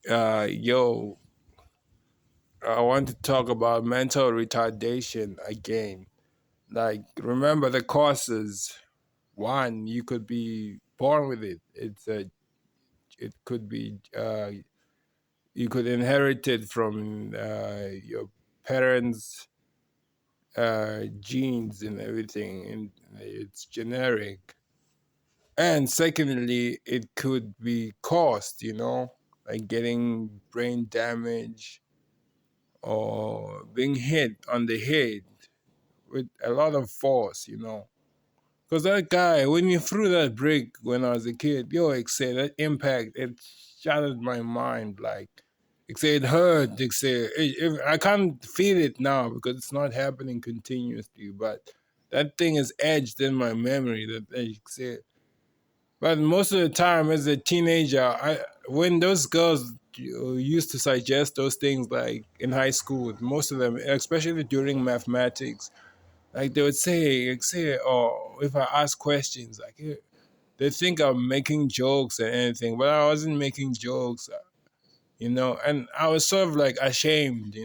Yo, I want to talk about mental retardation again. Like, remember the causes. One, you could be born with it. It could be, you could inherit it from your parents' genes and everything, and it's generic. And secondly, it could be caused, like getting brain damage or being hit on the head with a lot of force. Because that guy, when he threw that brick when I was a kid, yo, it said that impact, it shattered my mind. Like, it said it hurt. It said, I can't feel it now because it's not happening continuously, but that thing is etched in my memory that it said. But most of the time, as a teenager, when those girls used to suggest those things, like in high school, most of them, especially during mathematics, like they would say, or if I ask questions, like they think I'm making jokes or anything, but I wasn't making jokes. And I was sort of like ashamed.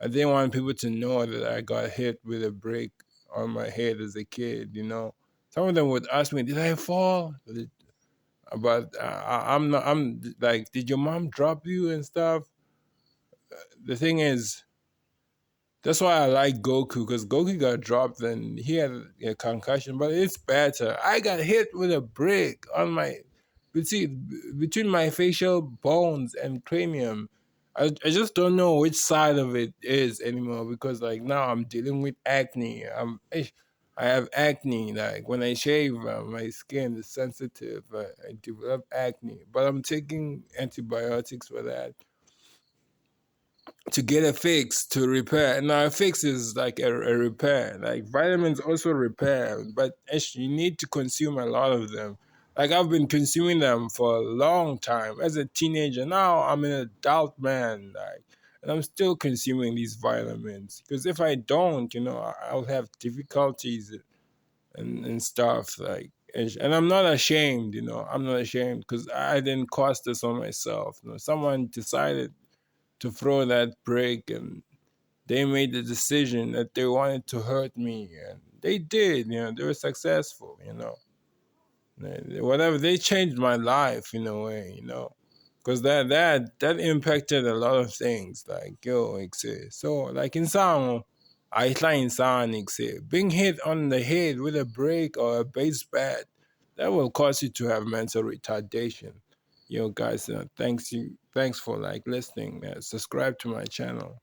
I didn't want people to know that I got hit with a brick on my head as a kid. Some of them would ask me, "Did I fall?" But I'm not. I'm like, "Did your mom drop you and stuff?" The thing is, that's why I like Goku, because Goku got dropped and he had a concussion, but it's better. I got hit with a brick on my between my facial bones and cranium. I just don't know which side of it is anymore because like now I'm dealing with acne. I have acne. Like when I shave, my skin is sensitive. I develop acne, but I'm taking antibiotics for that to get a fix to repair. Now a fix is like a repair. Like vitamins also repair, but you need to consume a lot of them. Like I've been consuming them for a long time. As a teenager, now I'm an adult man. Like, and I'm still consuming these vitamins because if I don't, I'll have difficulties and stuff. Like, and I'm not ashamed. I'm not ashamed because I didn't cause this on myself. Someone decided to throw that break and they made the decision that they wanted to hurt me and they did. They were successful. Whatever, they changed my life in a way. Because that impacted a lot of things, like yo, so like in some I in some being hit on the head with a brick or a base bat, that will cause you to have mental retardation. Guys, thanks for like listening. Subscribe to my channel.